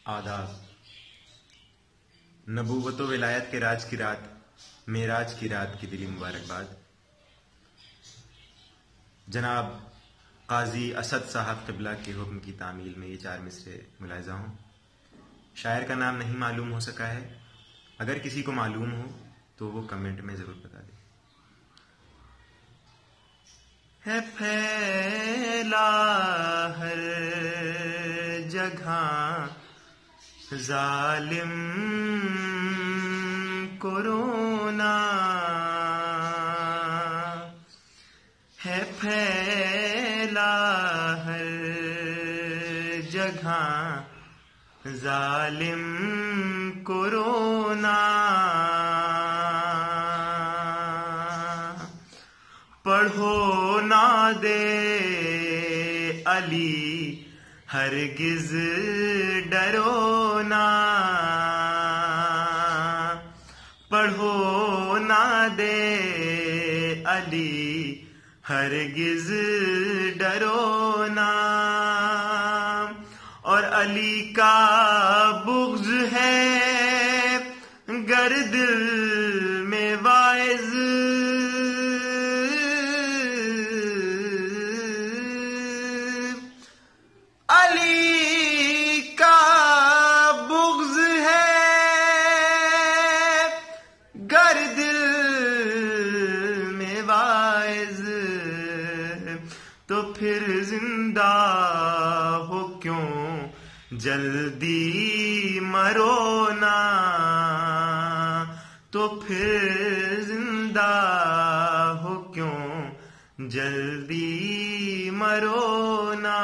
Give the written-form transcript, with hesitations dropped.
آداب. نبوت و ولایت کے راج کی رات، معراج کی رات کی دلی مبارکباد. جناب قاضی اسد صاحب قبلہ کے حکم کی تعمیل میں یہ 4 مصرے ملاحظہ ہوں. شاعر کا نام نہیں معلوم ہو سکا ہے، اگر کسی کو معلوم ہو تو وہ کمنٹ میں ضرور بتا دے. ہے پھیلا ہر جگہ ظالم کورونا، ہے پھیلا ہر جگہ ظالم کورونا. پڑھو نہ دے علی ہرگز ڈرو نا، پڑھو نہ دے علی ہرگز ڈرو نا. اور علی کا بغض ہے گر دل میں واعظ، علی کا بغض ہے گر دل میں واعظ، تو پھر زندہ ہو کیوں جلدی مرو نا، تو پھر زندہ ہو کیوں جلدی مرو نا.